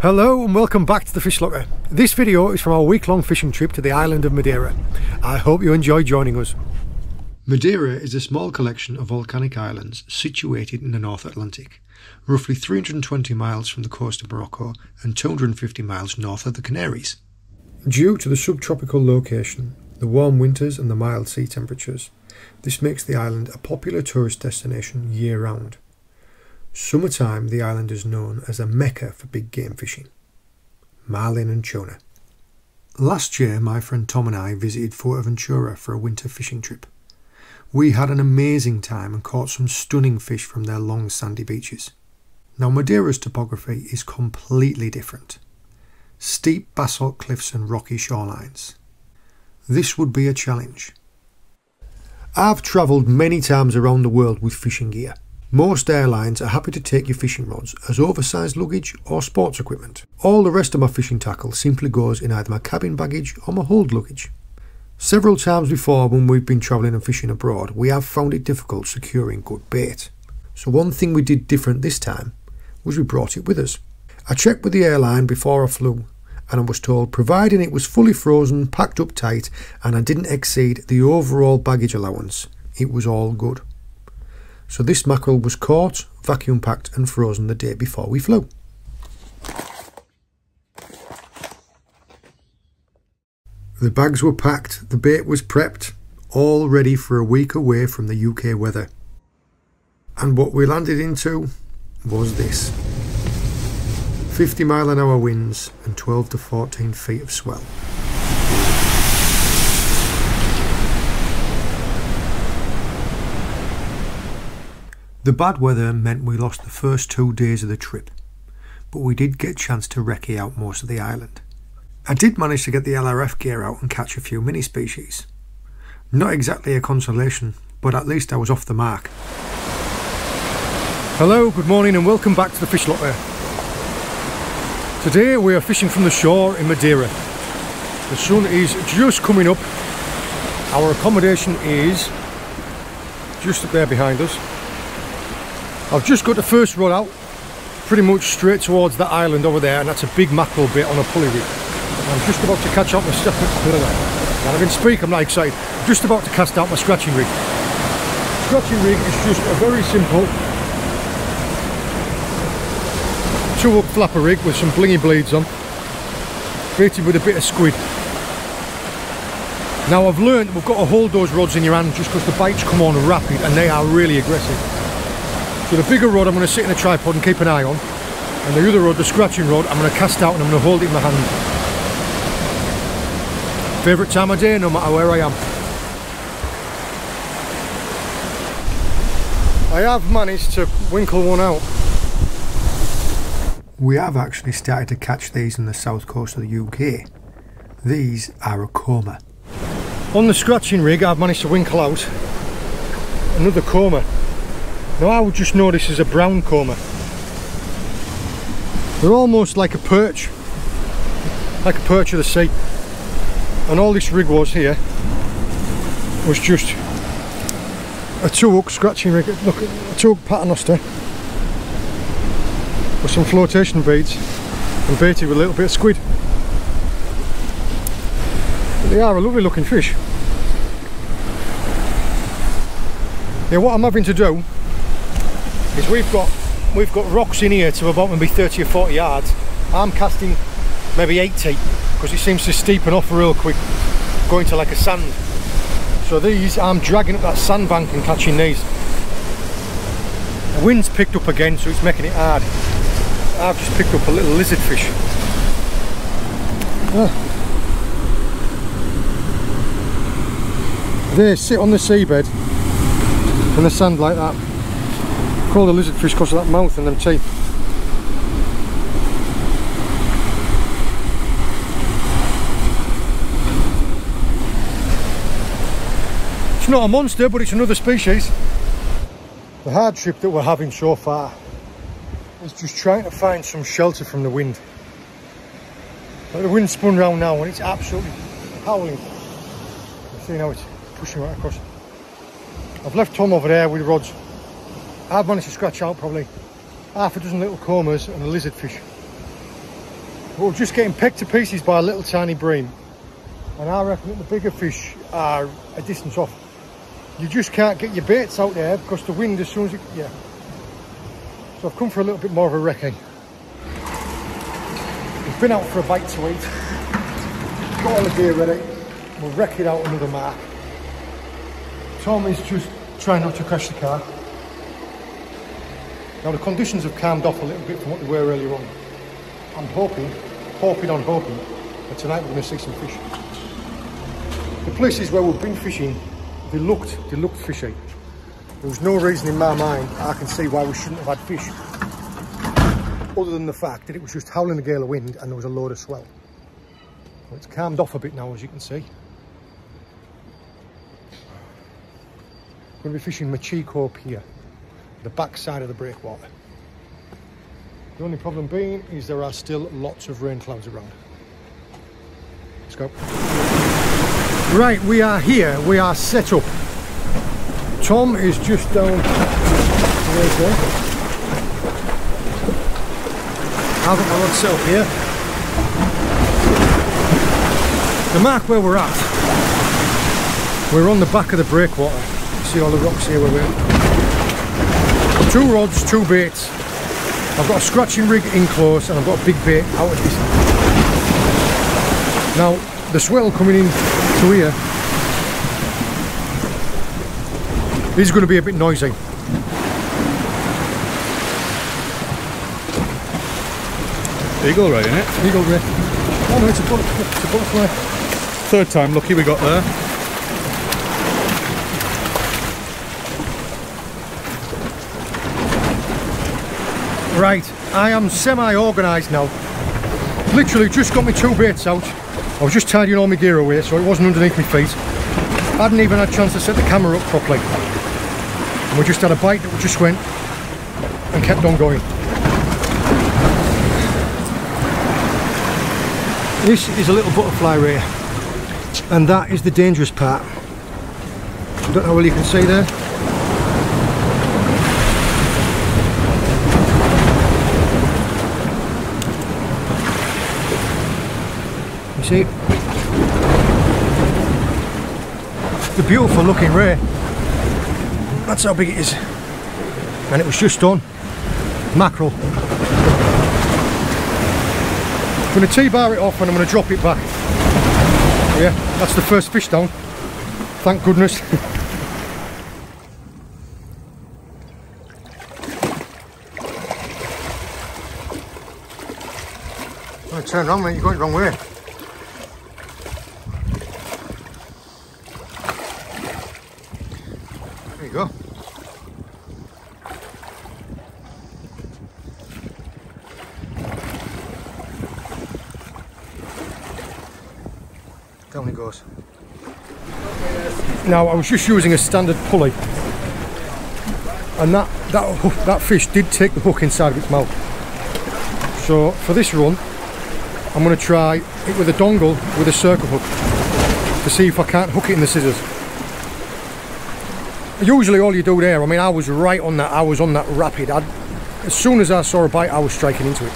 Hello and welcome back to the Fish Locker. This video is from our week-long fishing trip to the island of Madeira. I hope you enjoy joining us. Madeira is a small collection of volcanic islands situated in the North Atlantic, roughly 320 miles from the coast of Morocco and 250 miles north of the Canaries. Due to the subtropical location, the warm winters and the mild sea temperatures, this makes the island a popular tourist destination year-round. Summertime, the island is known as a mecca for big game fishing, marlin and tuna. Last year, my friend Tom and I visited Fuerteventura for a winter fishing trip. We had an amazing time and caught some stunning fish from their long sandy beaches. Now, Madeira's topography is completely different. Steep basalt cliffs and rocky shorelines. This would be a challenge. I've travelled many times around the world with fishing gear. Most airlines are happy to take your fishing rods as oversized luggage or sports equipment. All the rest of my fishing tackle simply goes in either my cabin baggage or my hold luggage. Several times before when we've been travelling and fishing abroad, we have found it difficult securing good bait. So one thing we did different this time was we brought it with us. I checked with the airline before I flew and I was told providing it was fully frozen, packed up tight and I didn't exceed the overall baggage allowance, it was all good. So this mackerel was caught, vacuum packed and frozen the day before we flew. The bags were packed, the bait was prepped, all ready for a week away from the UK weather. And what we landed into was this. 50-mile-an-hour winds and 12 to 14 feet of swell. The bad weather meant we lost the first 2 days of the trip, but we did get a chance to recce out most of the island. I did manage to get the LRF gear out and catch a few mini species. Not exactly a consolation, but at least I was off the mark. Hello, good morning and welcome back to the Fish Locker. Today we are fishing from the shore in Madeira. The sun is just coming up. Our accommodation is just up there behind us. I've just got the first rod out, pretty much straight towards that island over there, and that's a big mackerel bait on a pulley rig. I'm just about to catch out my and I can speak, I'm not excited. I'm just about to cast out my scratching rig. Scratching rig is just a very simple 2-hook flapper rig with some blingy blades on, baited with a bit of squid. Now I've learned we've got to hold those rods in your hand just because the bites come on rapid and they are really aggressive. So the bigger rod I'm going to sit in a tripod and keep an eye on, and the other rod, the scratching rod, I'm going to cast out and I'm going to hold it in my hand. Favourite time of day no matter where I am. I have managed to winkle one out. We have actually started to catch these on the south coast of the UK. These are a coma. On the scratching rig I've managed to winkle out another coma. Now I would just know this is a brown coma. They're almost like a perch of the sea. And all this rig was here was just a 2-hook scratching rig. Look, a 2-hook paternoster with some flotation beads and baited with a little bit of squid. But they are a lovely looking fish. Yeah, what I'm having to do is we've got rocks in here to about maybe 30 or 40 yards. I'm casting maybe 80 because it seems to steepen off real quick, going to like a sand. So these, I'm dragging up that sandbank and catching these. The wind's picked up again, so it's making it hard. I've just picked up a little lizard fish. They sit on the seabed in the sand like that. Called a lizard fish because of that mouth and them teeth. It's not a monster, but it's another species. The hardship that we're having so far is just trying to find some shelter from the wind. But the wind's spun round now and it's absolutely howling. You see how it's pushing right across. I've left Tom over there with rods. I've managed to scratch out probably half a dozen little comas and a lizard fish. we're just getting pecked to pieces by a little tiny bream. And I reckon that the bigger fish are a distance off. You just can't get your baits out there because the wind, as soon as it, yeah. So I've come for a little bit more of a wrecking. We've been out for a bite to eat. Got all the gear ready. We'll wreck it out another mark. Tom is just trying not to crash the car. Now the conditions have calmed off a little bit from what they were earlier on. I'm hoping that tonight we're going to see some fish. The places where we've been fishing, they looked fishy. There was no reason in my mind I can see why we shouldn't have had fish, other than the fact that it was just howling a gale of wind and there was a load of swell. Well, it's calmed off a bit now, as you can see. We're going to be fishing Machico Pier, the back side of the breakwater. The only problem being is there are still lots of rain clouds around. Let's go. Right, we are here, we are set up. Tom is just down there. I've got my rod set up here. The mark where we're at, we're on the back of the breakwater. You see all the rocks here where we're at. 2 rods, 2 baits. I've got a scratching rig in close and I've got a big bait out of distance. Now, the swell coming in to here is going to be a bit noisy. Eagle ray, isn't it? Eagle ray. Oh no, it's a butterfly. 3rd time lucky we got there. Right, I am semi-organised now. Literally just got my 2 baits out. I was just tidying all my gear away so it wasn't underneath my feet. I hadn't even had a chance to set the camera up properly. And we just had a bite that we just went and kept on going. This is a little butterfly ray, and that is the dangerous part. I don't know whether you can see there. You see? It's a beautiful looking ray. That's how big it is. And it was just done. Mackerel. I'm going to T-bar it off and I'm going to drop it back. Yeah, that's the first fish down. Thank goodness. Oh, turn around, mate, you're going the wrong way. There you go. Down it goes. Now, I was just using a standard pulley, and that fish did take the hook inside of its mouth. So for this run, I'm going to try it with a dongle with a circle hook to see if I can't hook it in the scissors. Usually all you do there, I mean, I was right on that, I was on that rapid. As soon as I saw a bite, I was striking into it.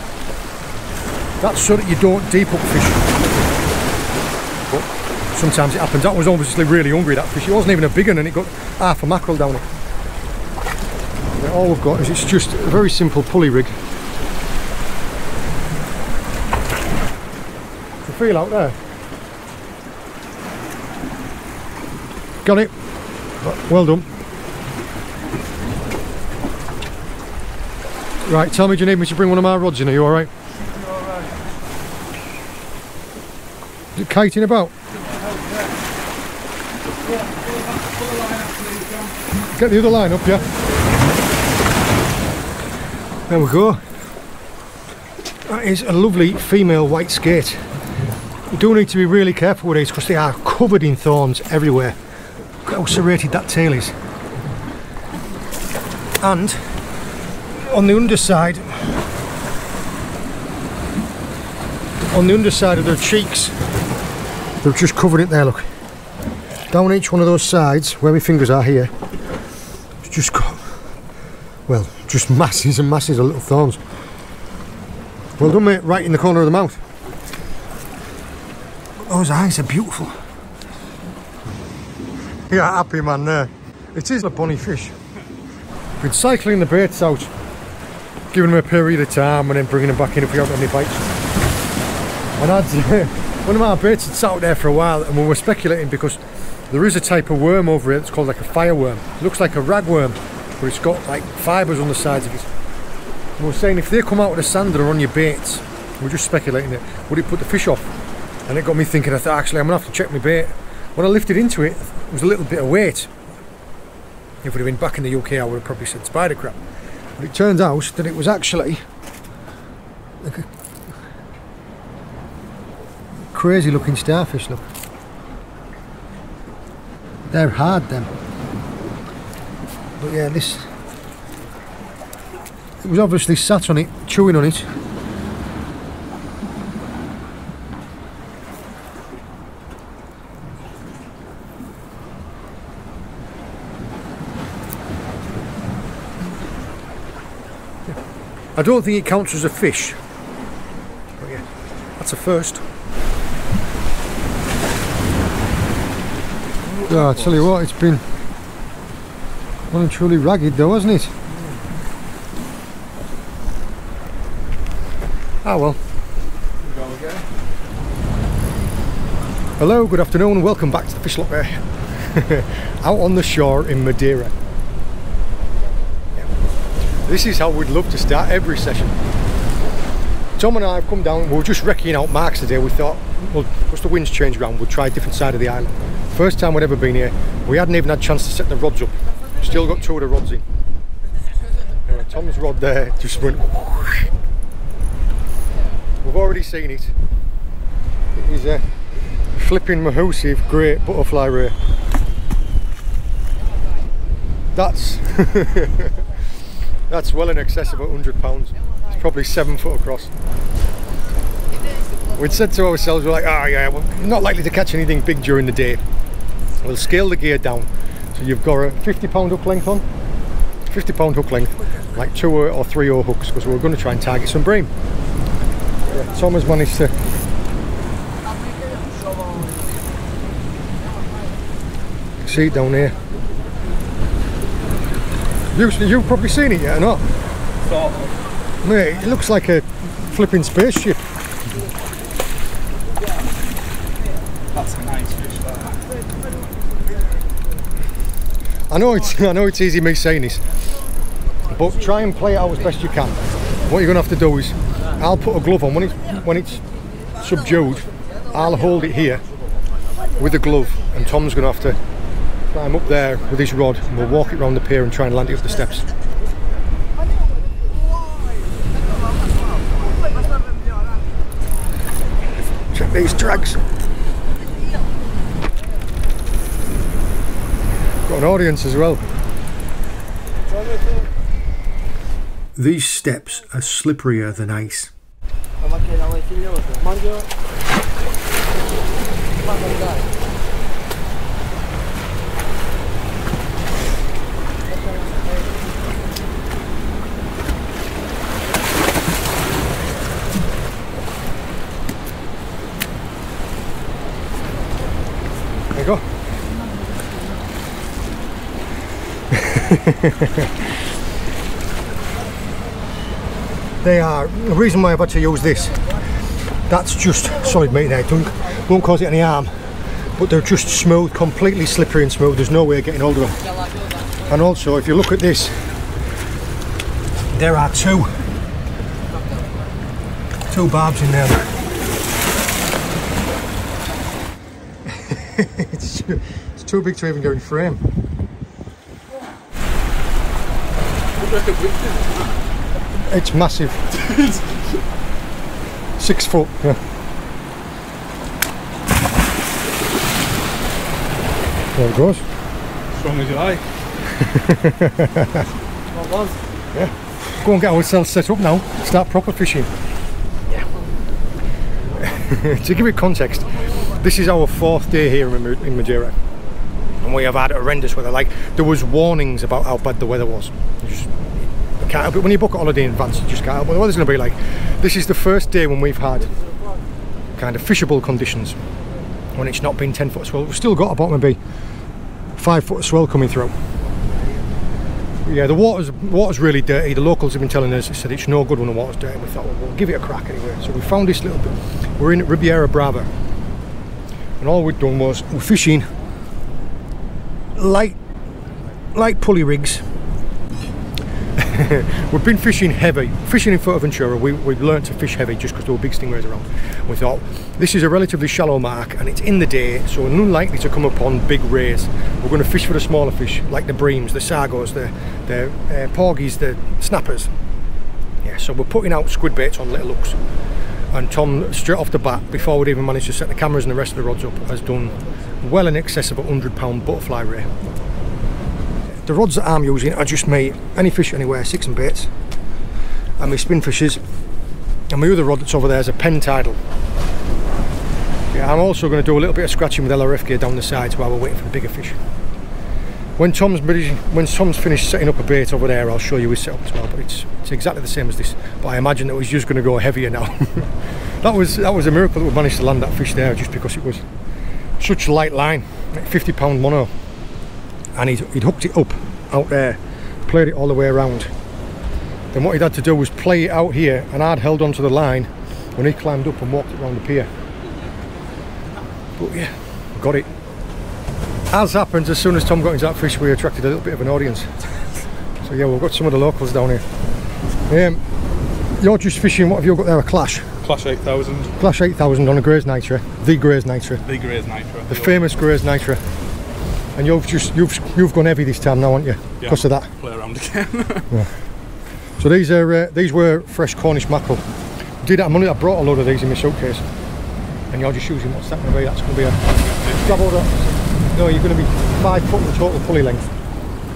That's so that you don't deep hook fish. But sometimes it happens. That was obviously really hungry, that fish. It wasn't even a big one and it got half a mackerel down it. And all we've got is it's just a very simple pulley rig. The feel out there. Got it. Well done. Right, tell me, do you need me to bring one of my rods in? Are you alright? Alright. Is it kiting about? Get the other line up, yeah? There we go. That is a lovely female white skate. You do need to be really careful with these because they are covered in thorns everywhere. Look how serrated that tail is. And on the underside of their cheeks, they've just covered it there, look. Down each one of those sides, where my fingers are here, it's just got, well, just masses and masses of little thorns. Well done, mate, right in the corner of the mouth. Those eyes are beautiful. Yeah, happy man there. It is a bonny fish. Been cycling the baits out, giving them a period of time and then bringing them back in if we haven't had any bites. And I'd, one of my baits had sat out there for a while and we were speculating because there is a type of worm over here that's called like a fireworm. It looks like a ragworm, but it's got like fibres on the sides of it. And we're saying if they come out of the sand or on your baits, we're just speculating it, would it put the fish off? And it got me thinking, I thought actually I'm going to have to check my bait. When I lifted into it, it was a little bit of weight. If we'd have been back in the UK, I would have probably said spider crab. But it turns out that it was actually like a crazy looking starfish, look. They're hard, them. But yeah, this... It was obviously sat on it, chewing on it. I don't think it counts as a fish, but yeah, that's a first. Yeah, I tell you what, it's been well and truly ragged though, hasn't it? Ah well. Hello, good afternoon and welcome back to the Fish Locker. Out on the shore in Madeira. This is how we'd love to start every session. Tom and I have come down, we were just wrecking out marks today. We thought, well, once the wind's changed around, we'll try a different side of the island. First time we'd ever been here, we hadn't even had a chance to set the rods up. Still got two of the rods in. Anyway, Tom's rod there just went whoosh. We've already seen it. It is a flipping mahoosive great butterfly ray. That's that's well in excess of £100. It's probably 7 foot across. We'd said to ourselves, we're like, oh yeah, we're not likely to catch anything big during the day. We'll scale the gear down. So you've got a 50-pound hook length on, 50-pound hook length, like 2 or 3 hooks, because we're going to try and target some bream. Yeah, Tom has managed to see it down here. You've probably seen it yet or not? Sort of. Mate, it looks like a flipping spaceship. That's a nice fish. I know it's easy me saying this, but try and play it out as best you can. What you're going to have to do is, I'll put a glove on when it's subdued. I'll hold it here with the glove, and Tom's going to have to climb up there with his rod, and we'll walk it around the pier and try and land it up the steps. Check these drags. Got an audience as well. These steps are slipperier than ice. There you go. They are, the reason why I've had to use this, that's just solid meat there, won't cause it any harm, but they're just smooth, completely slippery and smooth, there's no way of getting hold of them. And also if you look at this, there are two barbs in there. It's too big to even go in frame. It's massive. 6 foot, yeah. There it goes. Strong as you like. Yeah. Go and get ourselves set up now. Start proper fishing. Yeah. To give it context, this is our 4th day here in Madeira. And we have had horrendous weather. Like, there was warnings about how bad the weather was. You can't help it. When you book a holiday in advance, you just can't help what the weather's going to be like. This is the first day when we've had kind of fishable conditions. when it's not been 10 foot of swell. We've still got about maybe 5 foot of swell coming through. But yeah, the water's really dirty. The locals have been telling us, they said it's no good when the water's dirty. We thought, well, we'll give it a crack anyway. So we found this little bit. We're in Riviera Brava, and all we'd done was we're fishing light pulley rigs. We've been fishing heavy, fishing in Fuerteventura. We learnt to fish heavy just because there were big stingrays around. We thought this is a relatively shallow mark and it's in the day, so unlikely to come upon big rays. We're going to fish for the smaller fish like the breams, the sargos, the porgies, the snappers. Yeah, so we're putting out squid baits on little hooks, and Tom straight off the bat, before we'd even managed to set the cameras and the rest of the rods up, has done well in excess of a 100-pound butterfly ray. The rods that I'm using are just my Any Fish Anywhere 6 and baits, and my spin fishes, and my other rod that's over there is a Penn Tidal. Yeah, I'm also going to do a little bit of scratching with LRF gear down the sides while we're waiting for the bigger fish. When Tom's finished setting up a bait over there, I'll show you his setup as well, but it's exactly the same as this, but I imagine that he's just going to go heavier now. that was a miracle that we managed to land that fish there, just because it was such a light line, like 50-pound mono. And he'd hooked it up out there, played it all the way around. Then what he'd had to do was play it out here, and I'd held onto the line when he climbed up and walked it around the pier. But yeah, got it. As happens, as soon as Tom got into that fish, we attracted a little bit of an audience. So yeah, we've got some of the locals down here. You're just fishing, what have you got there, a Clash? Clash 8000. Clash 8000 on a Grey's Nitra. The Grey's Nitra. The Grey's Nitra. The famous Grey's Nitra. And you've gone heavy this time now, haven't you? Yeah, because of that. Play around again. Yeah. So these were fresh Cornish mackerel. I brought a load of these in my suitcase, and you're just using, what's that going to be? That's going to be a grab order. No, you're going to be 5 foot in total pulley length.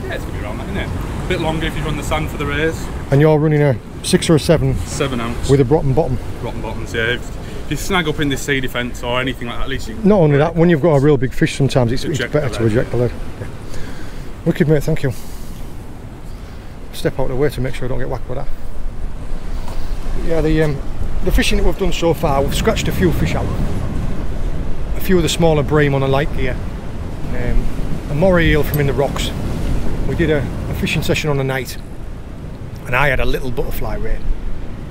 Yeah, it's going to be around that, isn't it? A bit longer if you run the sand for the rays. And you're running a 6 or a 7. 7 ounce. With a rotten bottom. Rotten bottoms, yeah. If you snag up in the sea defence or anything like that, at least you... Not only that, when you've got a real big fish, sometimes it's better to eject the lead. Yeah. Wicked, mate, thank you. Step out of the way to make sure I don't get whacked with that. Yeah, the fishing that we've done so far, we've scratched a few fish out. A few of the smaller bream on a light gear. A moray eel from in the rocks. We did a fishing session on a night, and I had a little butterfly ray,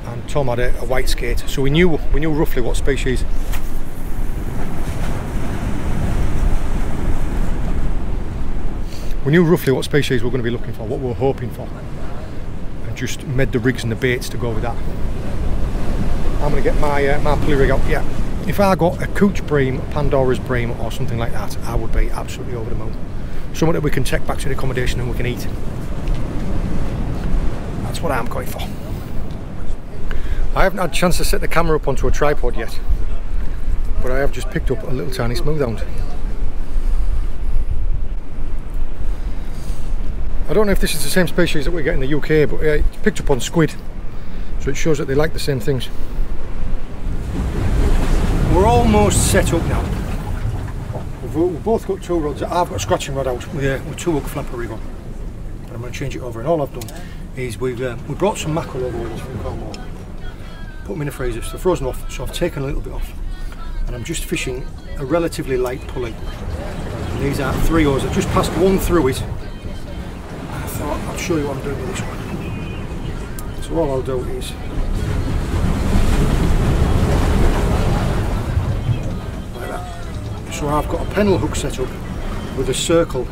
and Tom had a white skate, so we knew roughly what species. We knew roughly what species we were going to be looking for, what we were hoping for, and just made the rigs and the baits to go with that. I'm going to get my pulley rig out. Yeah, if I got a Cooch bream, Pandora's bream or something like that, I would be absolutely over the moon. Something that we can take back to the accommodation and we can eat. That's what I'm going for. I haven't had a chance to set the camera up onto a tripod yet, but I have just picked up a little tiny smoothhound. I don't know if this is the same species that we get in the UK, but it's picked up on squid, so it shows that they like the same things. We're almost set up now. We've both got 2 rods. I've got a scratching rod out with 2 hook flapper rig on, but I'm going to change it over, and all I've done is we brought some mackerel over with us from Cornwall, put them in the freezer, so they're frozen off, so I've taken a little bit off, and I'm just fishing a relatively light pulley. And these are 3/0s. I've just passed one through it. I thought I'll show you what I'm doing with this one. So all I'll do is like that. So I've got a pennel hook set up with a circle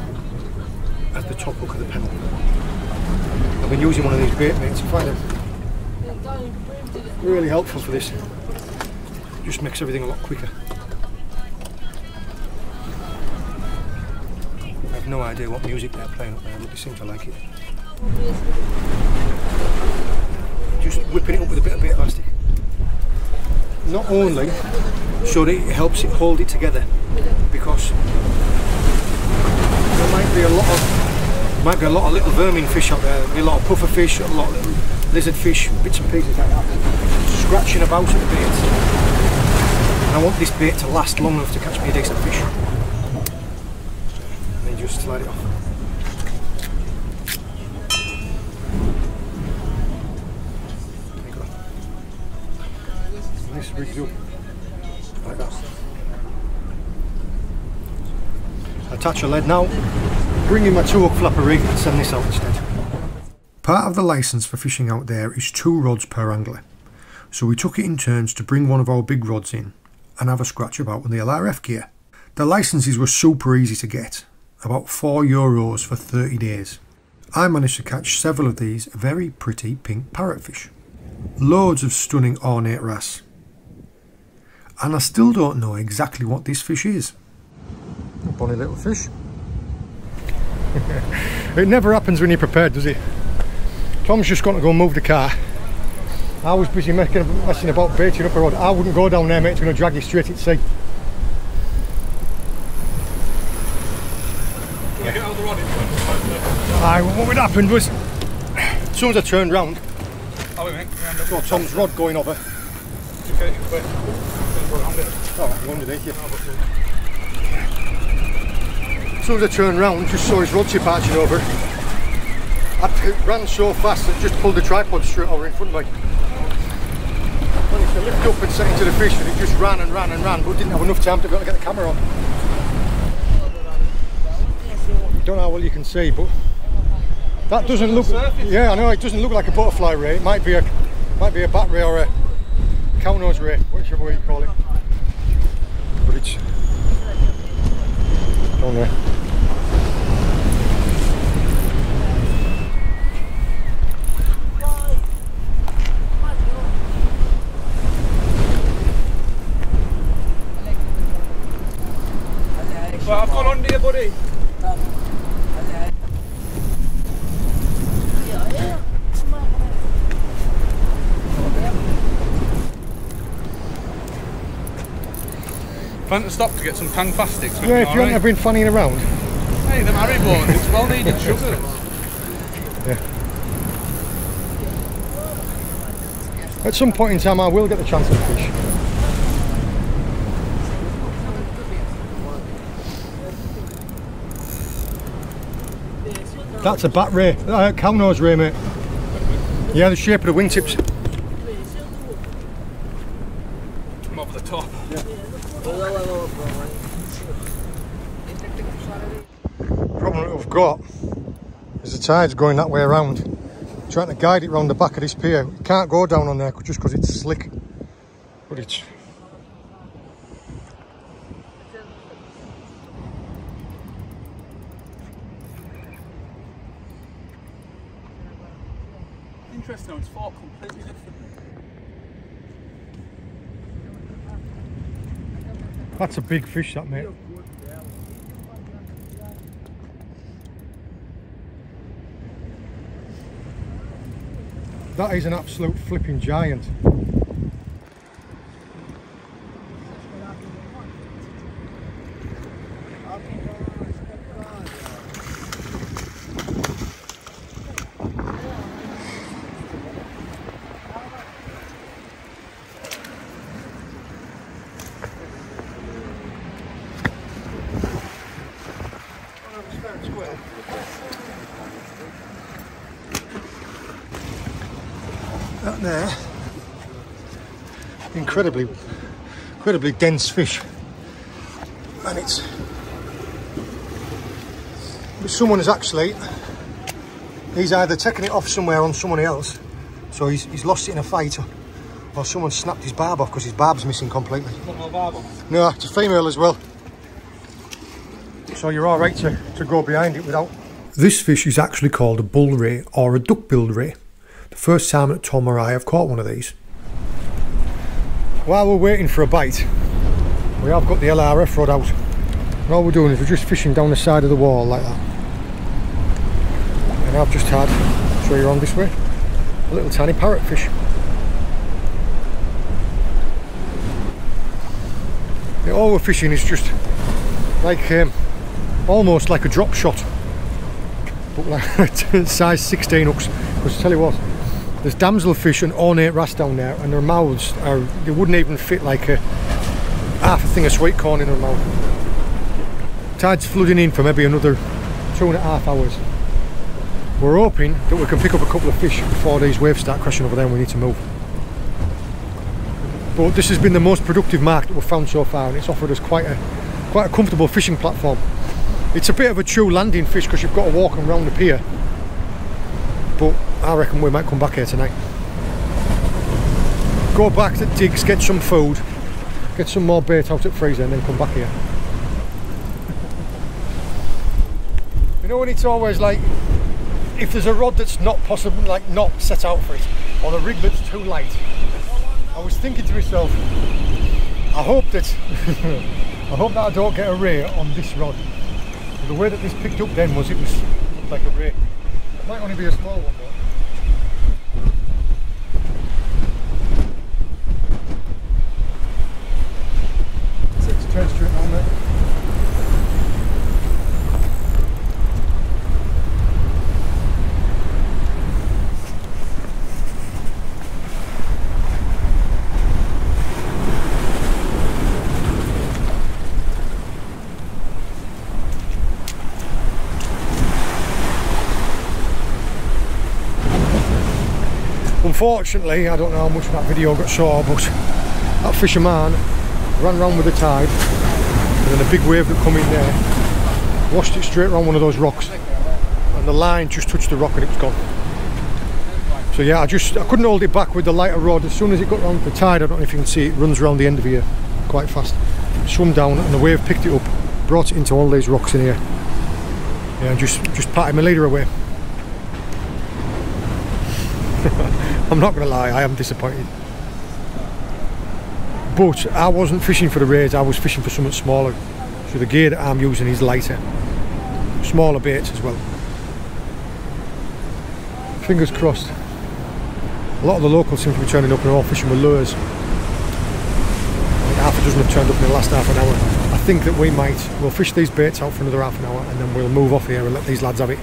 at the top hook of the pennel. I've been using one of these bait mates. I find them really helpful for this. Just makes everything a lot quicker. I have no idea what music they're playing up there, but they seem to like it. Just whipping it up with a bit of bait elastic. Not only so that it helps it hold it together, because there might be a lot of little vermin fish out there. There'll be a lot of puffer fish, a lot of little lizard fish, bits and pieces like that, scratching about at the bait. And I want this bait to last long enough to catch me a decent fish. And then just slide it off. There you go. And this rigs up like that. attach a lead now, bring in my 2-hook flapper rig and send this out instead. Part of the licence for fishing out there is 2 rods per angler, so we took it in turns to bring one of our big rods in and have a scratch about with the LRF gear. The licences were super easy to get, about €4 for 30 days. I managed to catch several of these very pretty pink parrotfish. Loads of stunning ornate wrasse. And I still don't know exactly what this fish is. Bonny little fish. It never happens when you're prepared, does it? Tom's just got to go move the car. I was busy messing about baiting up a rod. I wouldn't go down there, mate, it's going to drag you straight at sea. What would happen was, as soon as I turned round, I saw Tom's rod going over. As soon as I turned round, just saw his rod tip arching over. I ran so fast that it just pulled the tripod straight over in front of me. I managed to lift up and set into the fish, and it just ran and ran and ran, but didn't have enough time to be able to get the camera on. Don't know how well you can see, but that doesn't look. Yeah, I know it doesn't look like a butterfly ray. It might be a bat ray or a cow nose ray, whichever way you call it. But it's down there. Well, I've got on here, buddy. Plan to stop to get some tang plastics. Yeah, if you haven't ever been fanning around. Hey, the married one, it's well needed sugar. Yeah. At some point in time I will get the chance to fish. That's a bat ray, cow nose ray, mate. Yeah, the shape of the wingtips. Come over the top. Yeah. The problem that we've got is the tide's going that way around. Trying to guide it round the back of this pier. You can't go down on there just because it's slick. But it's... Interesting, it's fought completely different. That's a big fish, that, mate. That is an absolute flipping giant. That there, incredibly dense fish, and someone has actually, he's either taken it off somewhere on someone else, so he's lost it in a fight, or someone snapped his barb off because his barb's missing completely. Got no barb on? No, it's a female as well, so you're all right to go behind it without. This fish is actually called a bull ray or a duck-billed ray. The first time that Tom or I have caught one of these. While we're waiting for a bite, we have got the LRF rod out. And all we're doing is we're just fishing down the side of the wall like that. And I've just had, show you around this way, a little tiny parrotfish. All we're fishing is just like, almost like a drop shot. But like size 16 hooks. Because I tell you what, there's damselfish and ornate wrasse down there, and their mouths are, they wouldn't even fit like half a thing of sweet corn in their mouth. Tide's flooding in for maybe another 2.5 hours. We're hoping that we can pick up a couple of fish before these waves start crashing over there and we need to move. But this has been the most productive mark that we've found so far, and it's offered us quite a comfortable fishing platform. It's a bit of a true landing fish because you've got to walk them around the pier. But I reckon we might come back here tonight. Go back to digs, get some food, get some more bait out at freezer and then come back here. You know when it's always like, if there's a rod that's not possible, like not set out for it, or a rig that's too light, I was thinking to myself, I hope that I don't get a ray on this rod. The way that this picked up then was it was like a ray. It might only be a small one though. So it's turn straight on there. Unfortunately, I don't know how much that video got saw, but that fisherman ran round with the tide and then a big wave that come in there washed it straight around one of those rocks and the line just touched the rock and it was gone. So yeah, I couldn't hold it back with the lighter rod. As soon as it got round the tide, I don't know if you can see it, runs around the end of here quite fast. Swum down and the wave picked it up, brought it into all these rocks in here. Yeah, and just patted my leader away. I'm not going to lie, I am disappointed. But I wasn't fishing for the rays, I was fishing for something smaller. So the gear that I'm using is lighter. Smaller baits as well. Fingers crossed. A lot of the locals seem to be turning up and all fishing with lures. Half a dozen have turned up in the last half an hour. I think that we'll fish these baits out for another half an hour and then we'll move off here and let these lads have it.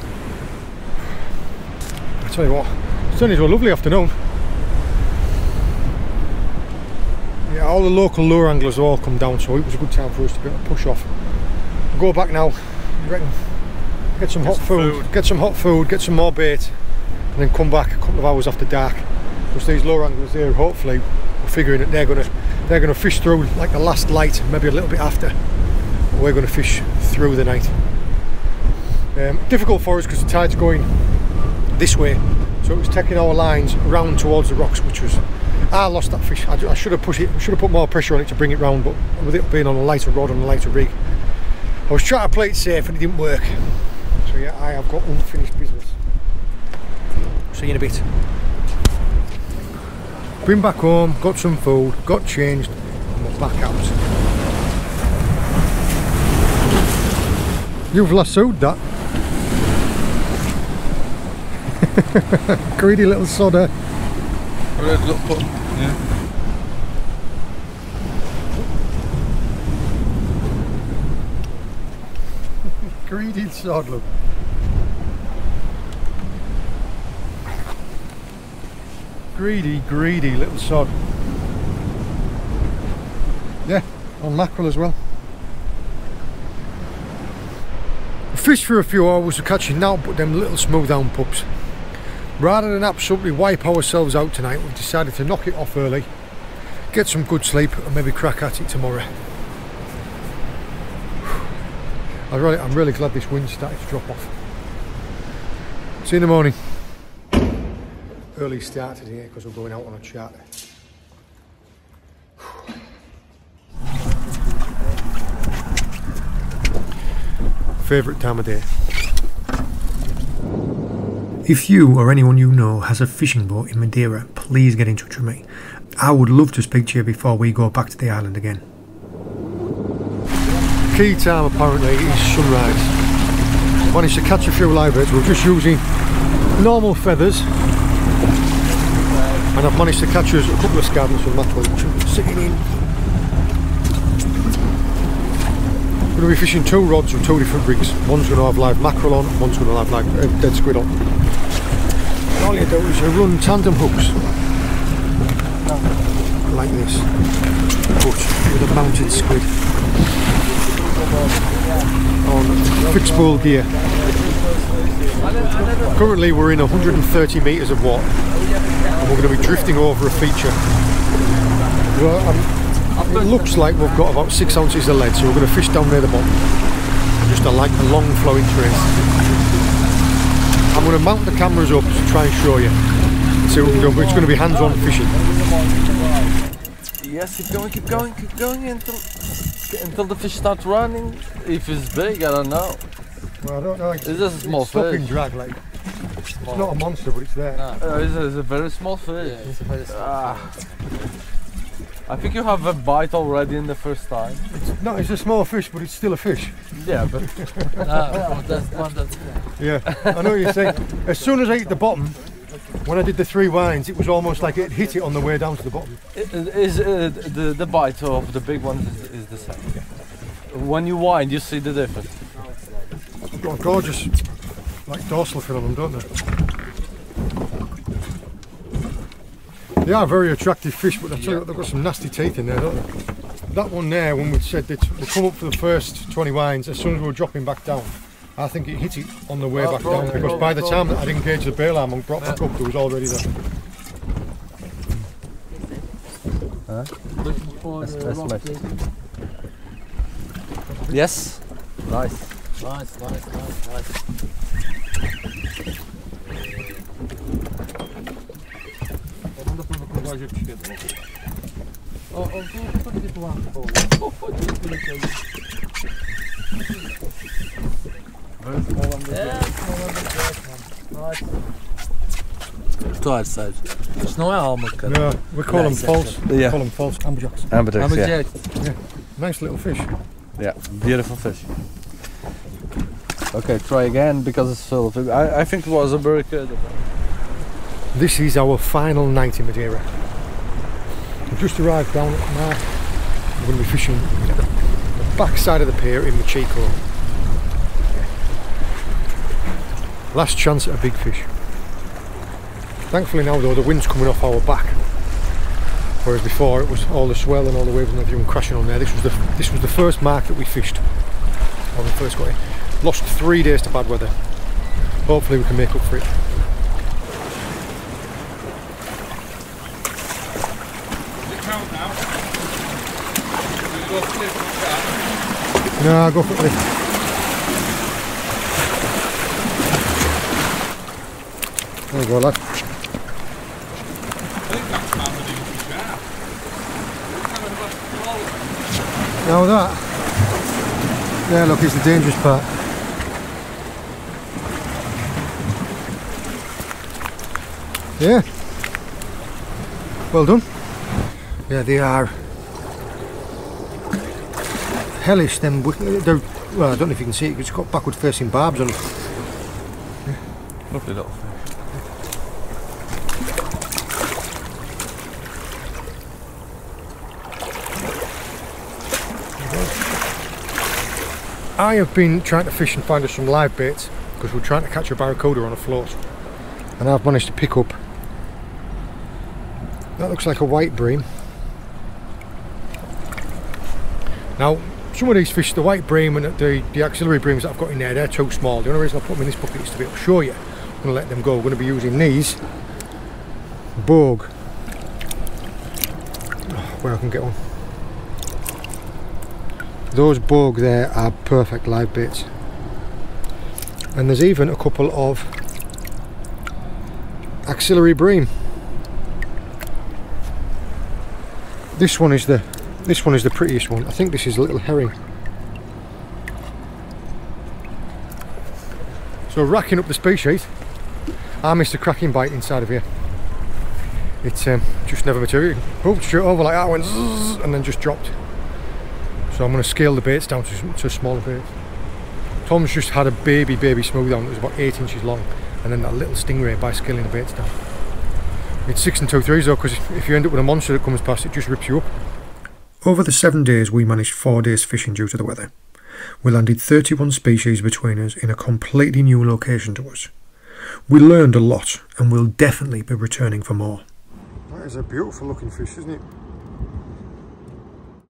I tell you what, it's turned into a lovely afternoon. Yeah, all the local lure anglers have all come down, so it was a good time for us to be able to push off. We'll go back now, get some hot food, get some more bait, and then come back a couple of hours after dark. Because these lure anglers here, hopefully, we're figuring that they're gonna fish through like the last light, maybe a little bit after. We're gonna fish through the night. Difficult for us because the tide's going this way. So it was taking our lines round towards the rocks, which was, I lost that fish. I should have put more pressure on it to bring it round, but with it being on a lighter rod and a lighter rig, I was trying to play it safe and it didn't work. So yeah, I have got unfinished business. See you in a bit. Been back home, got some food, got changed, and we're back out. You've lassoed that. Greedy little sodder. Yeah. Greedy sod, look. Greedy little sod. Yeah, on mackerel as well. Fished for a few hours, we're catching now but them little smooth down pups. Rather than absolutely wipe ourselves out tonight, we've decided to knock it off early, get some good sleep and maybe crack at it tomorrow. I'm really glad this wind started to drop off. See you in the morning. Early start today because we're going out on a charter. Favourite time of day. If you or anyone you know has a fishing boat in Madeira, please get in touch with me. I would love to speak to you before we go back to the island again. Key time apparently is sunrise. Managed to catch a few live birds. We're just using normal feathers. And I've managed to catch us a couple of scadens from mackerel sitting in. We're going to be fishing two rods with two different rigs. One's going to have live mackerel on, one's going to have live dead squid on. And all you do is you run tandem hooks like this, but with a mounted squid on fixed spool gear. Currently we're in 130 metres of water and we're going to be drifting over a feature. It looks like we've got about 6 ounces of lead, so we're going to fish down near the bottom. just a long flowing trace. I'm going to mount the cameras up to try and show you. See what we can do, but it's going to be hands-on fishing. Yes, keep going until the fish starts running. If it's big, I don't know. Well, I don't know. It's just a small stopping fish. drag, like it's not a monster, but it's there. No. It's a very small fish. Yeah, it's a very small fish. I think you have a bite already in the first time. It's a small fish, but it's still a fish. Yeah, but Yeah, I know what you're saying. As soon as I hit the bottom, when I did the 3 winds, it was almost like it hit it on the way down to the bottom. The bite of the big ones is the same. When you wind, you see the difference. They've got a gorgeous, like dorsal fin on them, don't they? They are very attractive fish, but I tell you what, they've got some nasty teeth in there, don't they? That one there, when we'd said that we'll come up for the first 20 winds, as soon as we were dropping back down, I think it hit it on the way back down, because by the time that I'd engaged the bail arm and brought back up, there was already there. Huh? Yes. Nice. Nice. Very small on the Claro, sabes. Isto não é alma, cara. No, we call them false. Yeah. We call them false amberjacks. Amberjacks, yeah. Yeah, nice little fish. Yeah, beautiful fish. Okay, try again because it's full of it. I think it was a barracuda. This is our final night in Madeira. We've just arrived down at Mar. We're going to be fishing at the back side of the pier in Machico. Last chance at a big fish. Thankfully now though the wind's coming off our back, whereas before it was all the swell and all the waves and everything crashing on there. This was the first mark that we fished when we first got here. Lost 3 days to bad weather. Hopefully we can make up for it. No, I'll go for it. There you go, lad. Now that, yeah, look, it's the dangerous part. Yeah, well done. Yeah, they are hellish. Them, they're, well, I don't know if you can see it. It's got backward facing barbs on it. Yeah. Lovely little fish. I have been trying to fish and find us some live baits because we're trying to catch a barracuda on a float, and I've managed to pick up, that looks like a white bream. Now some of these fish, the white bream and the auxiliary breams that I've got in there, they're too small. The only reason I put them in this bucket is to be able to show you. I'm going to let them go. We're going to be using these bogue, where I can get one. Those bogue there are perfect live baits, and there's even a couple of auxiliary bream. This one is the prettiest one. I think this is a little herring. So racking up the species, I missed a cracking bite inside of here. It's just never material. Oh, straight over like that, went zzz, and then just dropped. So I'm going to scale the baits down to smaller baits. Tom's just had a baby smooth down that was about 8 inches long, and then that little stingray by scaling the baits down. It's 6 2/3 though, because if you end up with a monster that comes past, it just rips you up. Over the 7 days we managed 4 days fishing due to the weather. We landed 31 species between us in a completely new location to us. We learned a lot and we'll definitely be returning for more. That is a beautiful looking fish, isn't it?